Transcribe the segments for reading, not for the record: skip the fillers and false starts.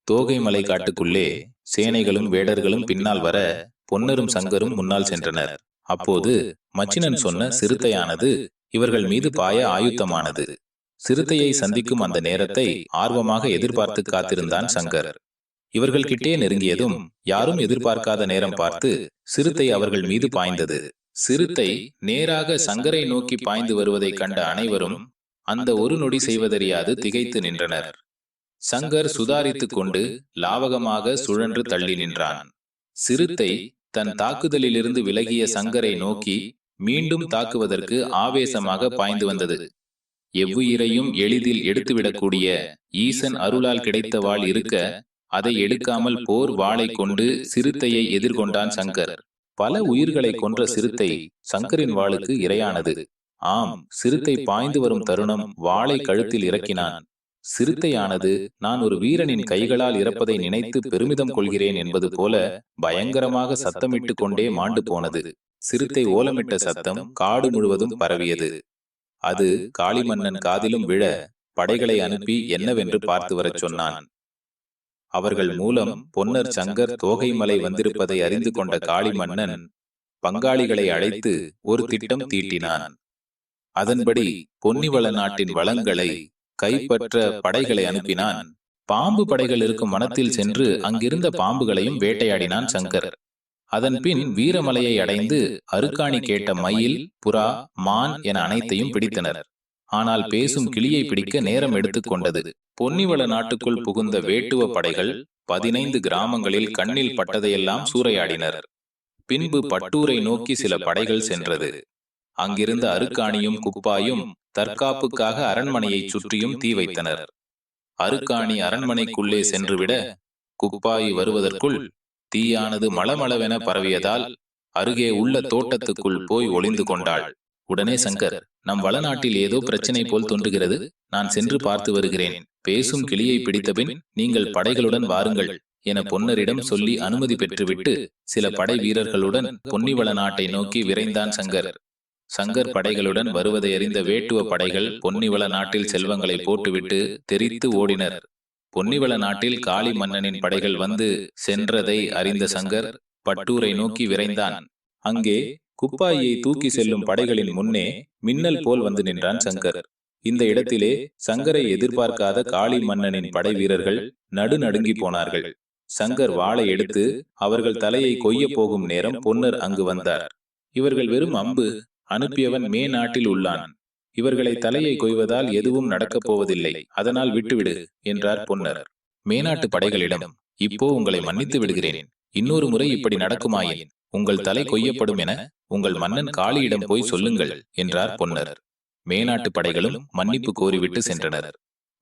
தோகை மலை காட்டுக்குள்ளே சேனைகளும் வேடர்களும் பின்னால் வர பொன்னரும் சங்கரும் முன்னால் சென்றனர். அப்போது மச்சினன் சொன்ன சிறுத்தையானது இவர்கள் மீது பாய ஆயுத்தமானது. சிறுத்தையை சந்திக்கும் அந்த நேரத்தை ஆர்வமாக எதிர்பார்த்து காத்திருந்தான் சங்கர். இவர்கள் கிட்டே நெருங்கியதும் யாரும் எதிர்பார்க்காத நேரம் பார்த்து சிறுத்தை அவர்கள் மீது பாய்ந்தது. சிறுத்தை நேராக சங்கரை நோக்கி பாய்ந்து வருவதை கண்ட அனைவரும் அந்த ஒரு நொடி செய்வதறியாது திகைத்து நின்றனர். சங்கர் சுதாரித்துக் கொண்டு லாவகமாக சுழன்று தள்ளி நின்றான். சிறுத்தை தன் தாக்குதலிலிருந்து விலகிய சங்கரை நோக்கி மீண்டும் தாக்குவதற்கு ஆவேசமாக பாய்ந்து வந்தது. எவ்வுயிரையும் எளிதில் எடுத்துவிடக்கூடிய ஈசன் அருளால் கிடைத்த வாள் இருக்க அதை எடுக்காமல் போர் வாளை கொண்டு சிறுத்தையை எதிர்கொண்டான் சங்கர். பல உயிர்களை கொன்ற சிறுத்தை சங்கரின் வாளுக்கு இரையானது. ஆம், சிறுத்தை பாய்ந்து வரும் தருணம் வாளை கழுத்தில் இறக்கினான். சிறுத்தையானது நான் ஒரு வீரனின் கைகளால் இறப்பதை நினைத்து பெருமிதம் கொள்கிறேன் என்பது போல பயங்கரமாக சத்தமிட்டு கொண்டே மாண்டு போனது. சிறுத்தை ஓலமிட்ட சத்தம் காடு முழுவதும் பரவியது. அது காளிமன்னன் காதிலும் விழ படைகளை அனுப்பி என்னவென்று பார்த்து வரச் சொன்னான். அவர்கள் மூலம் பொன்னர் சங்கர் தோகைமலை வந்திருப்பதை அறிந்து கொண்ட காளிமன்னன் பங்காளிகளை அழைத்து ஒரு திட்டம் தீட்டினான். அதன்படி பொன்னிவள நாட்டின் வளங்களை கைப்பற்ற படைகளை அனுப்பினான். பாம்பு படைகள் இருக்கும் வனத்தில் சென்று அங்கிருந்த பாம்புகளையும் வேட்டையாடினான் சங்கர். அதன் பின் வீரமலையை அடைந்து அருக்காணி கேட்ட மயில், புறா, மான் என அனைத்தையும் பிடித்தனர். ஆனால் பேசும் கிளியை பிடிக்க நேரம் எடுத்துக் கொண்டது. பொன்னிவள நாட்டுக்குள் புகுந்த வேட்டுவ படைகள் 15 கிராமங்களில் கண்ணில் பட்டதையெல்லாம் சூறையாடினர். பின்பு பட்டூரை நோக்கி சில படைகள் சென்றது. அங்கிருந்த அருக்காணியும் குப்பாயும் தற்காப்புக்காக அரண்மனையை சுற்றியும் தீ வைத்தனர். அருக்காணி அரண்மனைக்குள்ளே சென்றுவிட குப்பாய் வருவதற்குள் தீயானது மளமளவென பரவியதால் அருகே உள்ள தோட்டத்துக்குள் போய் ஒளிந்து கொண்டாள். உடனே சங்கர், நம் வளநாட்டில் ஏதோ பிரச்சனை போல் தோன்றுகிறது, நான் சென்று பார்த்து வருகிறேன். பேசும் கிளியை பிடித்தபின் நீங்கள் படைகளுடன் வாருங்கள் என பொன்னரிடம் சொல்லி அனுமதி பெற்றுவிட்டு சில படை வீரர்களுடன் பொன்னிவள நாட்டை நோக்கி விரைந்தான் சங்கர். சங்கர் படைகளுடன் வருவதை அறிந்த வேட்டுவ படைகள் பொன்னிவள நாட்டில் செல்வங்களை போட்டுவிட்டு தெரித்து ஓடினர். பொன்னிவள நாட்டில் காளி மன்னனின் படைகள் வந்து சென்றதை அறிந்த சங்கர் பட்டூரை நோக்கி விரைந்தான். அங்கே குப்பாயை தூக்கி செல்லும் படைகளின் முன்னே மின்னல் போல் வந்து நின்றான் சங்கர். இந்த இடத்திலே சங்கரை எதிர்பார்க்காத காளி மன்னனின் படை வீரர்கள் நடுநடுங்கி போனார்கள். சங்கர் வாளை எடுத்து அவர்கள் தலையை கொய்ய போகும் நேரம் பொன்னர் அங்கு வந்தார். இவர்கள் வெறும் அம்பு, அனுப்பியவன் மே நாட்டில் உள்ளான். இவர்களை தலையை கொய்வதால் எதுவும் நடக்கப் போவதில்லை, அதனால் விட்டுவிடு என்றார் பொன்னர். மேநாட்டு படைகளிடம், இப்போ உங்களை மன்னித்து விடுகிறேன், இன்னொரு முறை இப்படி நடக்குமாயின் உங்கள் தலை கொய்யப்படும் என உங்கள் மன்னன் காளியிடம் போய் சொல்லுங்கள் என்றார் பொன்னர். மேநாட்டு படைகளும் மன்னிப்பு கோரிவிட்டு சென்றனர்.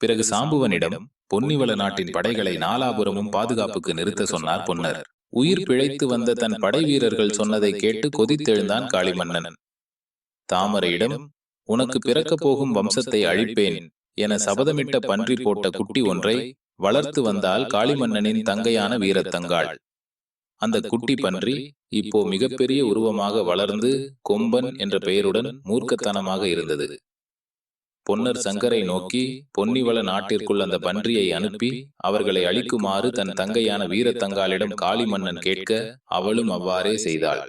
பிறகு சாம்புவனிடம் பொன்னிவள நாட்டின் படைகளை நாலாபுரமும் பாதுகாப்புக்கு நிறுத்த சொன்னார் பொன்னர். உயிர் பிழைத்து வந்த தன் படை வீரர்கள் சொன்னதை கேட்டு கொதித்தெழுந்தான் காளிமன்னன். தாமரையிடம், உனக்கு பிறக்கப் போகும் வம்சத்தை அழிப்பேன் என சபதமிட்ட பன்றி போட்ட குட்டி ஒன்றை வளர்த்து வந்தால் காளிமன்னனின் தங்கையான வீரத்தங்காள். அந்த குட்டி பன்றி இப்போ மிகப்பெரிய உருவமாக வளர்ந்து கொம்பன் என்ற பெயருடன் மூர்க்கத்தனமாக இருந்தது. பொன்னர் சங்கரை நோக்கி பொன்னிவள நாட்டிற்குள் அந்த பன்றியை அனுப்பி அவர்களை அழிக்குமாறு தன் தங்கையான வீரத்தங்காளிடம் காளிமன்னன் கேட்க அவளும் அவ்வாறே செய்தாள்.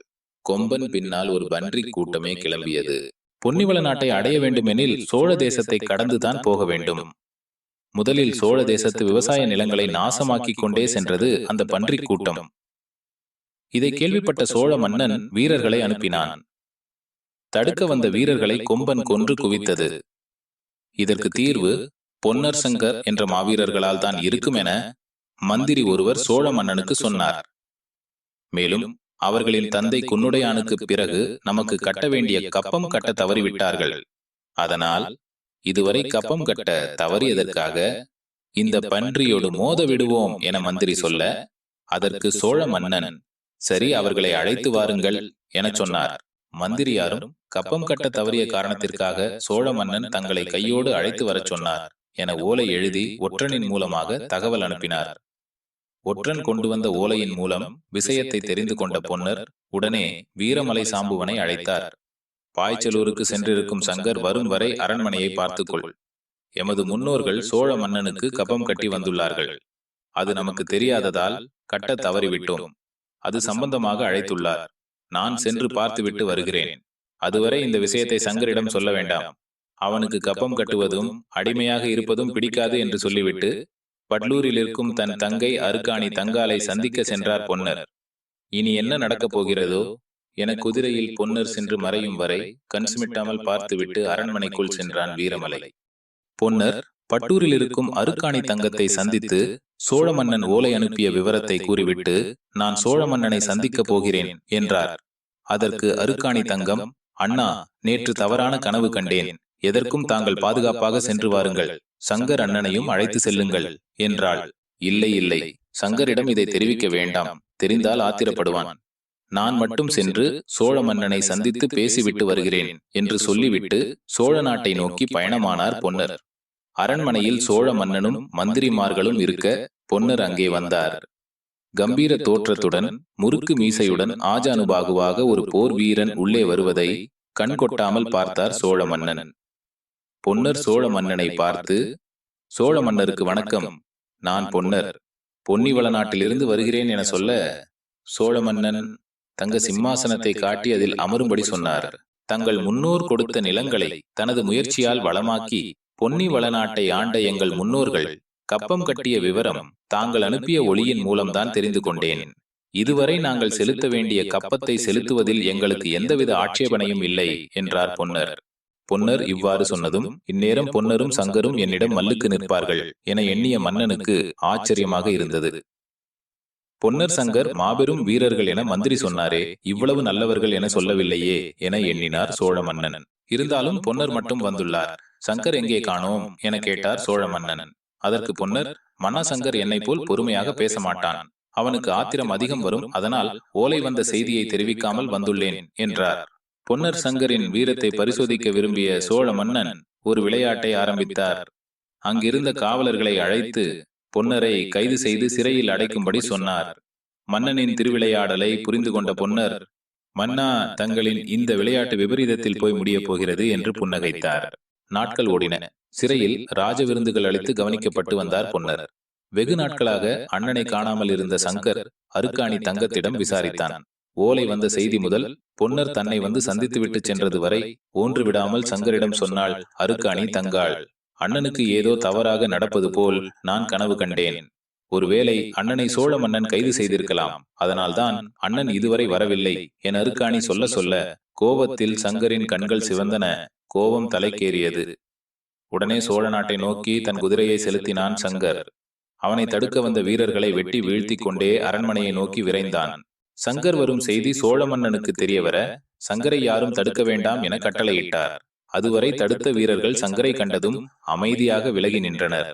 கொம்பன் பின்னால் ஒரு பன்றி கூட்டமே கிளம்பியது. பொன்னிவள நாட்டை அடைய வேண்டுமெனில் சோழ தேசத்தை கடந்துதான் போக வேண்டும். முதலில் சோழ தேசத்து விவசாய நிலங்களை நாசமாக்கிக் கொண்டே சென்றது அந்த பன்றி கூட்டம். இதை கேள்விப்பட்ட சோழ மன்னன் வீரர்களை அனுப்பினான். தடுக்க வந்த வீரர்களை கொம்பன் கொன்று குவித்தது. இதற்கு தீர்வு பொன்னர் சங்கர் என்ற மாவீரர்களால் தான் இருக்கும் என மந்திரி ஒருவர் சோழ மன்னனுக்கு சொன்னார். மேலும் அவர்களின் தந்தை குன்னுடையானுக்கு பிறகு நமக்கு கட்ட வேண்டிய கப்பம் கட்ட தவறிவிட்டார்கள். அதனால் இதுவரை கப்பம் கட்ட தவறியதற்காக இந்த பன்றியோடு மோத விடுவோம் என மந்திரி சொல்ல, அதற்கு சோழ மன்னன் சரி அவர்களை அழைத்து வாருங்கள் என சொன்னார். மந்திரியாரும் கப்பம் கட்ட தவறிய காரணத்திற்காக சோழ மன்னன் தங்களை கையோடு அழைத்து வரச் சொன்னார் என ஓலை எழுதி ஒற்றனின் மூலமாக தகவல் அனுப்பினார். ஒற்றன் கொண்டு வந்த ஓலையின் மூலம் விஷயத்தை தெரிந்து கொண்ட பொன்னர் உடனே வீரமலை சாம்புவனை அழைத்தார். பாய்ச்சலூருக்கு சென்றிருக்கும் சங்கர் வரும் வரை அரண்மனையை பார்த்துக்கொள். எமது முன்னோர்கள் சோழ மன்னனுக்கு கப்பம் கட்டி வந்துள்ளார்கள். அது நமக்கு தெரியாததால் கட்ட தவறிவிட்டோம். அது சம்பந்தமாக அழைத்துள்ளார். நான் சென்று பார்த்துவிட்டு வருகிறேன். அதுவரை இந்த விஷயத்தை சங்கரிடம் சொல்ல வேண்டாம். அவனுக்கு கப்பம் கட்டுவதும் அடிமையாக இருப்பதும் பிடிக்காது என்று சொல்லிவிட்டு பட்லூரில் இருக்கும் தன் தங்கை அருக்காணி தங்காலை சந்திக்க சென்றார் பொன்னர். இனி என்ன நடக்கப் போகிறதோ என குதிரையில் பொன்னர் சென்று மறையும் வரை கண் சிமிட்டாமல் பார்த்துவிட்டு அரண்மனைக்குள் சென்றான் வீரமலை. பொன்னர் பட்டூரில் இருக்கும் அருக்காணி தங்கத்தை சந்தித்து சோழ மன்னன் ஓலை அனுப்பிய விவரத்தை கூறிவிட்டு, நான் சோழ மன்னனை சந்திக்கப் போகிறேன் என்றார். அதற்கு அருக்காணி தங்கம், அண்ணா, நேற்று தவறான கனவு கண்டேன். எதற்கும் தாங்கள் பாதுகாப்பாக சென்று வாருங்கள். சங்கர் அண்ணனையும் அழைத்து செல்லுங்கள் என்றாள். இல்லை இல்லை, சங்கரிடம் இதை தெரிவிக்க வேண்டாம். தெரிந்தால் ஆத்திரப்படுவான். நான் மட்டும் சென்று சோழ மன்னனை சந்தித்து பேசிவிட்டு வருகிறேன் என்று சொல்லிவிட்டு சோழ நாட்டை நோக்கி பயணமானார் பொன்னர். அரண்மனையில் சோழ மன்னனும் மந்திரிமார்களும் இருக்க பொன்னர் அங்கே வந்தார். கம்பீர தோற்றத்துடன் முறுக்கு மீசையுடன் ஆஜானுபாகுவாக ஒரு போர் வீரன் உள்ளே வருவதை கண் கொட்டாமல் பார்த்தார் சோழ மன்னன். பொன்னர் சோழ மன்னனை பார்த்து, சோழ மன்னருக்கு வணக்கம். நான் பொன்னர், பொன்னிவள நாட்டிலிருந்து வருகிறேன் என சொல்ல, சோழ மன்னன் தங்க சிம்மாசனத்தை காட்டி அதில் அமரும்படி சொன்னார். தங்கள் முன்னோர் கொடுத்த நிலங்களை தனது முயற்சியால் வளமாக்கி பொன்னி வளநாட்டை ஆண்ட எங்கள் முன்னோர்கள் கப்பம் கட்டிய விவரம் தாங்கள் அனுப்பிய ஒளியின் மூலம்தான் தெரிந்து கொண்டேன். இதுவரை நாங்கள் செலுத்த வேண்டிய கப்பத்தை செலுத்துவதில் எங்களுக்கு எந்தவித ஆட்சேபனையும் இல்லை என்றார் பொன்னர். பொன்னர் இவ்வாறு சொன்னதும் இந்நேரம் பொன்னரும் சங்கரும் என்னிடம் மல்லுக்கு நிற்பார்கள் என எண்ணிய மன்னனுக்கு ஆச்சரியமாக இருந்தது. பொன்னர் சங்கர் மாபெரும் வீரர்கள் என மந்திரி சொன்னாரே, இவ்வளவு நல்லவர்கள் என சொல்லவில்லையே என எண்ணினார் சோழ மன்னன். இருந்தாலும் பொன்னர் மட்டும் வந்துள்ளார், சங்கர் எங்கே காணோம் என கேட்டார் சோழ மன்னன். அதற்கு பொன்னர், மன்னா சங்கர் என்னை போல் பொறுமையாக பேச மாட்டான். அவனுக்கு ஆத்திரம் அதிகம் வரும். அதனால் ஓலை வந்த செய்தியை தெரிவிக்காமல் வந்துள்ளேன் என்றார். பொன்னர் சங்கரின் வீரத்தை பரிசோதிக்க விரும்பிய சோழ மன்னன் ஒரு விளையாட்டை ஆரம்பித்தார். அங்கிருந்த காவலர்களை அழைத்து பொன்னரை கைது செய்து சிறையில் அடைக்கும்படி சொன்னார். மன்னனின் திருவிளையாடலை புரிந்து கொண்ட பொன்னர், மன்னா, தங்களின் இந்த விளையாட்டு விபரீதத்தில் போய் முடியப் போகிறது என்று புன்னகைத்தார். நாட்கள் ஓடின. சிறையில் ராஜ விருந்துகள் அளித்து கவனிக்கப்பட்டு வந்தார் பொன்னர். வெகு நாட்களாக அண்ணனை காணாமல் இருந்த சங்கர் அருக்காணி தங்கத்திடம் விசாரித்தான். ஓலை வந்த செய்தி முதல் பொன்னர் தன்னை வந்து சந்தித்துவிட்டு சென்றது வரை ஒன்று விடாமல் சங்கரிடம் சொன்னாள் அருக்காணி தங்காள். அண்ணனுக்கு ஏதோ தவறாக நடப்பது போல் நான் கனவு கண்டேன். ஒருவேளை அண்ணனை சோழ மன்னன் கைது செய்திருக்கலாம். அதனால்தான் அண்ணன் இதுவரை வரவில்லை என அருக்காணி சொல்ல சொல்ல கோபத்தில் சங்கரின் கண்கள் சிவந்தன. கோபம் தலைக்கேறியது. உடனே சோழ நாட்டை நோக்கி தன் குதிரையை செலுத்தினான் சங்கர். அவனை தடுக்க வந்த வீரர்களை வெட்டி வீழ்த்தி கொண்டே அரண்மனையை நோக்கி விரைந்தான். சங்கர் வரும் செய்தி சோழ மன்னனுக்கு தெரியவர சங்கரை யாரும் தடுக்க வேண்டாம் என கட்டளையிட்டார். அதுவரை தடுத்த வீரர்கள் சங்கரை கண்டதும் அமைதியாக விலகி நின்றனர்.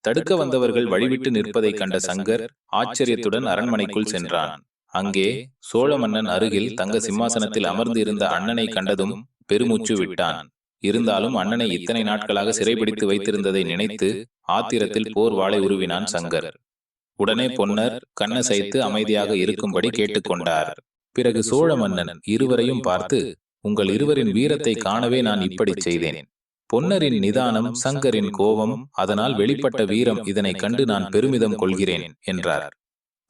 தடுக்க வந்தவர்கள் வழிவிட்டு நிற்பதை கண்ட சங்கர் ஆச்சரியத்துடன் அரண்மனைக்குள் சென்றான். அங்கே சோழ மன்னன் அருகில் தங்க சிம்மாசனத்தில் அமர்ந்து இருந்த அண்ணனை கண்டதும் பெருமூச்சு விட்டான். இருந்தாலும் அண்ணனை இத்தனை நாட்களாக சிறைபிடித்து வைத்திருந்ததை நினைத்து ஆத்திரத்தில் போர் வாளை உருவினான் சங்கர். உடனே பொன்னர் கண்ணசைத்து அமைதியாக இருக்கும்படி கேட்டுக்கொண்டார். பிறகு சோழ மன்னன் இருவரையும் பார்த்து, உங்கள் இருவரின் வீரத்தை காணவே நான் இப்படி செய்தேன். பொன்னரின் நிதானம், சங்கரின் கோபம், அதனால் வெளிப்பட்ட வீரம், இதனை கண்டு நான் பெருமிதம் கொள்கிறேன் என்றார்.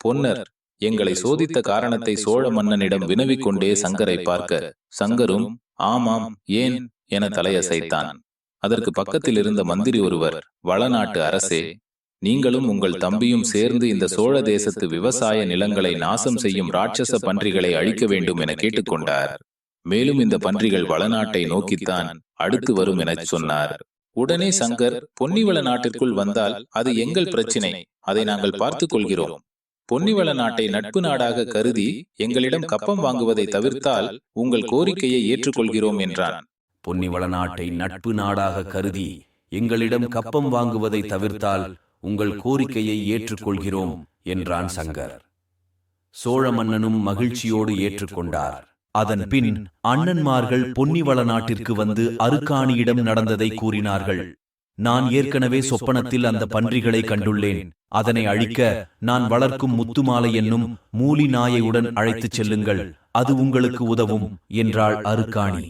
பொன்னர் எங்களை சோதித்த காரணத்தை சோழ மன்னனிடம் வினவிக் கொண்டே சங்கரை பார்க்க சங்கரும் ஆமாம், ஏன் என தலையசைத்தான். அதற்கு பக்கத்தில் இருந்த மந்திரி ஒருவர், வளநாட்டு அரசே, நீங்களும் உங்கள் தம்பியும் சேர்ந்து இந்த சோழ தேசத்து விவசாய நிலங்களை நாசம் செய்யும் ராட்சச பன்றிகளை அழிக்க வேண்டும் என கேட்டுக்கொண்டார். மேலும் இந்த பன்றிகள் வளநாட்டை நோக்கித்தான் அடுத்து வரும் எனச் சொன்னார். உடனே சங்கர், பொன்னிவள நாட்டிற்குள் வந்தால் அது எங்கள் பிரச்சினை, அதை நாங்கள் பார்த்துக் கொள்கிறோம். பொன்னிவள நாட்டை நட்பு நாடாக கருதி எங்களிடம் கப்பம் வாங்குவதை தவிர்த்தால் உங்கள் கோரிக்கையை ஏற்றுக்கொள்கிறோம் என்றான். பொன்னிவள நாட்டை நட்பு நாடாக கருதி எங்களிடம் கப்பம் வாங்குவதை தவிர்த்தால் உங்கள் கோரிக்கையை ஏற்றுக்கொள்கிறோம் என்றான் சங்கர். சோழ மன்னனும் மகிழ்ச்சியோடு ஏற்றுக்கொண்டார். அதன் பின் அண்ணன்மார்கள் பொன்னிவள நாட்டிற்கு வந்து அருக்காணியிடம் நடந்ததை கூறினார்கள். நான் ஏற்கனவே சொப்பனத்தில் அந்த பன்றிகளை கண்டுள்ளேன். அதனை அழிக்க நான் வளர்க்கும் முத்துமாலை என்னும் மூலி நாயையுடன் அழைத்துச் செல்லுங்கள், அது உங்களுக்கு உதவும் என்றாள் அருக்காணி.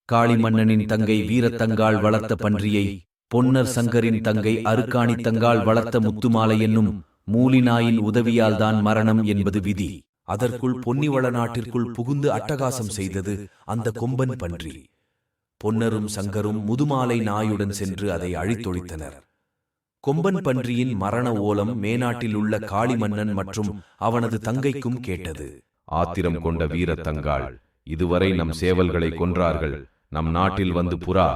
காளி மன்னனின் தங்கை வீரத்தங்காள் வளர்த்த பன்றியை பொன்னர் சங்கரின் தங்கை அருக்காணி தங்காள் வளர்த்த முத்துமாலை என்னும் மூலிநாயின் உதவியால்தான் மரணம் என்பது விதி. அதற்குள் பொன்னிவள நாட்டிற்குள் புகுந்து அட்டகாசம் செய்தது அந்த கொம்பன் பன்றி. பொன்னரும் சங்கரும் முதுமாலை நாயுடன் சென்று அதை அழித்தொழித்தனர். கொம்பன் பன்றியின் மரண ஓலம் மேநாட்டில் உள்ள காளிமன்னன் மற்றும் அவனது தங்கைக்கும் கேட்டது. ஆத்திரம் கொண்ட வீரத்தங்காள், இதுவரை நம் சேவல்களை கொன்றார்கள். நம் நாட்டில் வந்து புறா,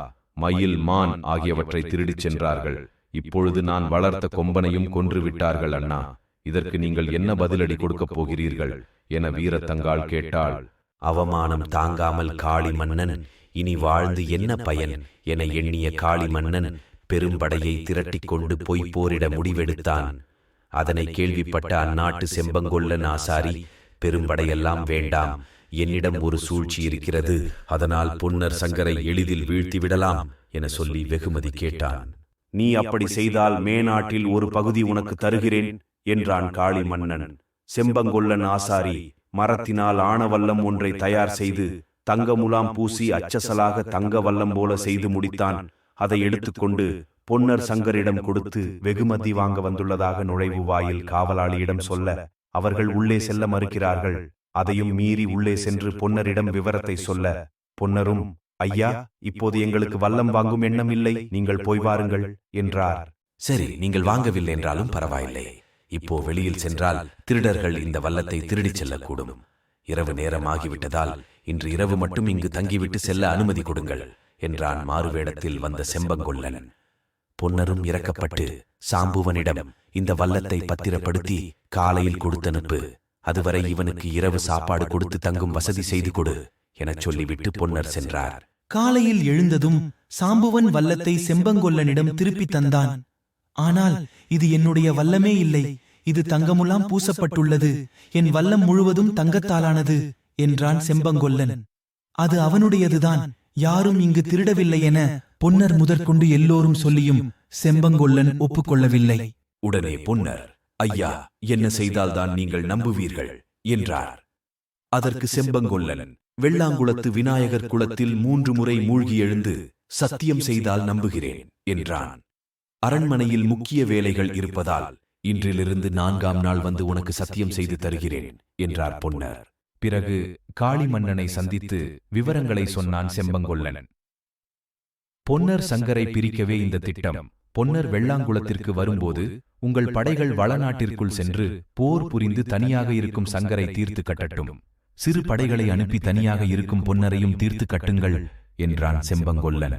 மயில், மான் ஆகியவற்றை திருடிச் சென்றார்கள். இப்பொழுது நான் வளர்த்த கொம்பனையும் கொன்று விட்டார்கள் அண்ணா. இதற்கு நீங்கள் என்ன பதிலடி கொடுக்கப் போகிறீர்கள் என வீரத்தங்காள் கேட்டாள். அவமானம் தாங்காமல் காளிமன்னன் இனி வாழ்ந்து என்ன பயன் என எண்ணிய காளிமன்னன் பெரும்படையை திரட்டிக் கொண்டு போய் போரிட முடிவெடுத்தான். அதனை கேள்விப்பட்ட அந்நாட்டு செம்பங்கொல்லன் ஆசாரி, பெரும்படையெல்லாம் வேண்டாம், என்னிடம் ஒரு சூழ்ச்சி இருக்கிறது, அதனால் பொன்னர் சங்கரை எளிதில் வீழ்த்திவிடலாம் என சொல்லி வெகுமதி கேட்டான். நீ அப்படி செய்தால் மேநாட்டில் ஒரு பகுதி உனக்கு தருகிறேன் என்றான் காளிமன்னன். செம்பங்கொல்லன் ஆசாரி மரத்தினால் ஆணவல்லம் ஒன்றை தயார் செய்து தங்க முலாம் பூசி அச்சசலாக தங்க வல்லம் போல செய்து முடித்தான். அதை எடுத்துக்கொண்டு பொன்னர் சங்கரிடம் கொடுத்து வெகுமதி வாங்க வந்துள்ளதாக நுழைவு வாயில் காவலாளியிடம் சொல்ல, அவர்கள் உள்ளே செல்ல மறுக்கிறார்கள். அதையும் மீறி உள்ளே சென்று பொன்னரிடம் விவரத்தை சொல்ல, பொன்னரும், ஐயா, இப்போது எங்களுக்கு வல்லம் வாங்கும் எண்ணம் இல்லை, நீங்கள் போய் வாருங்கள் என்றார். சரி, நீங்கள் வாங்கவில்லை என்றாலும் பரவாயில்லை. இப்போ வெளியில் சென்றால் திருடர்கள் இந்த வல்லத்தை திருடிச் செல்லக்கூடும். இரவு நேரமாகிவிட்டதால் இன்று இரவு மட்டும் இங்கு தங்கிவிட்டு செல்ல அனுமதி கொடுங்கள் என்றான் மாறுவேடத்தில் வந்த செம்பங்கொல்லன். பொன்னரும் இறக்கப்பட்டு சாம்புவனிடம் இந்த வல்லத்தை பத்திரப்படுத்தி காலையில் கொடுத்தனுப்பு, அதுவரை இவனுக்கு இரவு சாப்பாடு கொடுத்து தங்கும் வசதி செய்து கொடு எனச் சொல்லிவிட்டு பொன்னர் சென்றார். காலையில் எழுந்ததும் சாம்புவன் வல்லத்தை செம்பங்கொல்லனிடம் திருப்பி தந்தான். ஆனால் இது என்னுடைய வல்லமே இல்லை, இது தங்கமுலாம் பூசப்பட்டுள்ளது, என் வல்லம் முழுவதும் தங்கத்தாலானது என்றான் செம்பங்கொல்லன். அது அவனுடையதுதான், யாரும் இங்கு திருடவில்லை என பொன்னர் முதற்கொண்டு எல்லோரும் சொல்லியும் செம்பங்கொல்லன் ஒப்புக்கொள்ளவில்லை. உடனே பொன்னர், ஐயா, என்ன செய்தால்தான் நீங்கள் நம்புவீர்கள் என்றார். அதற்கு செம்பங்கொல்லன், வெள்ளாங்குளத்து விநாயகர் குளத்தில் 3 முறை மூழ்கி எழுந்து சத்தியம் செய்தால் நம்புகிறேன் என்றான். அரண்மனையில் முக்கிய வேலைகள் இருப்பதால் இன்றிலிருந்து 4ஆம் நாள் வந்து உனக்கு சத்தியம் செய்து தருகிறேன் என்றார் பொன்னர். பிறகு காளிமன்னனை சந்தித்து விவரங்களை சொன்னான் செம்பங்கொல்லன். பொன்னர் சங்கரை பிரிக்கவே இந்த திட்டம். பொன்னர் வெள்ளாங்குளத்திற்கு வரும்போது உங்கள் படைகள் வளநாட்டிற்குள் சென்று போர் புரிந்து தனியாக இருக்கும் சங்கரை தீர்த்து கட்டட்டும். சிறு படைகளை அனுப்பி தனியாக இருக்கும் பொன்னரையும் தீர்த்து கட்டுங்கள் என்றான் செம்பங்கொல்லன்.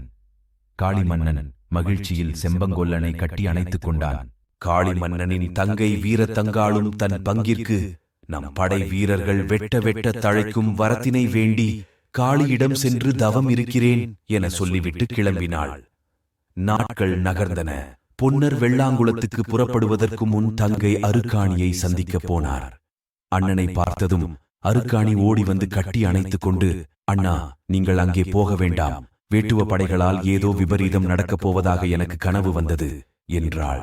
காளிமன்னன் மகிழ்ச்சியில் செம்பங்கொல்லனை கட்டி அணைத்துக் கொண்டான். காளிமன்னனின் தங்கை வீரத்தங்காளும் தன் பங்கிற்கு நம் படை வீரர்கள் வெட்ட வெட்ட தழைக்கும் வரத்தினை வேண்டி காளியிடம் சென்று தவம் இருக்கிறேன் என சொல்லிவிட்டு கிளம்பினாள். நாட்கள் நகர்ந்தன. பொன்னர் வெள்ளாங்குளத்துக்கு புறப்படுவதற்கு முன் தங்கை அருக்காணியை சந்திக்கப் போனார். அண்ணனை பார்த்ததும் அருக்காணி ஓடி வந்து கட்டி அணைத்துக் கொண்டு, அண்ணா, நீங்கள் அங்கே போக வேண்டாம், வேட்டுவ படைகளால் ஏதோ விபரீதம் நடக்கப் போவதாக எனக்கு கனவு வந்தது என்றாள்.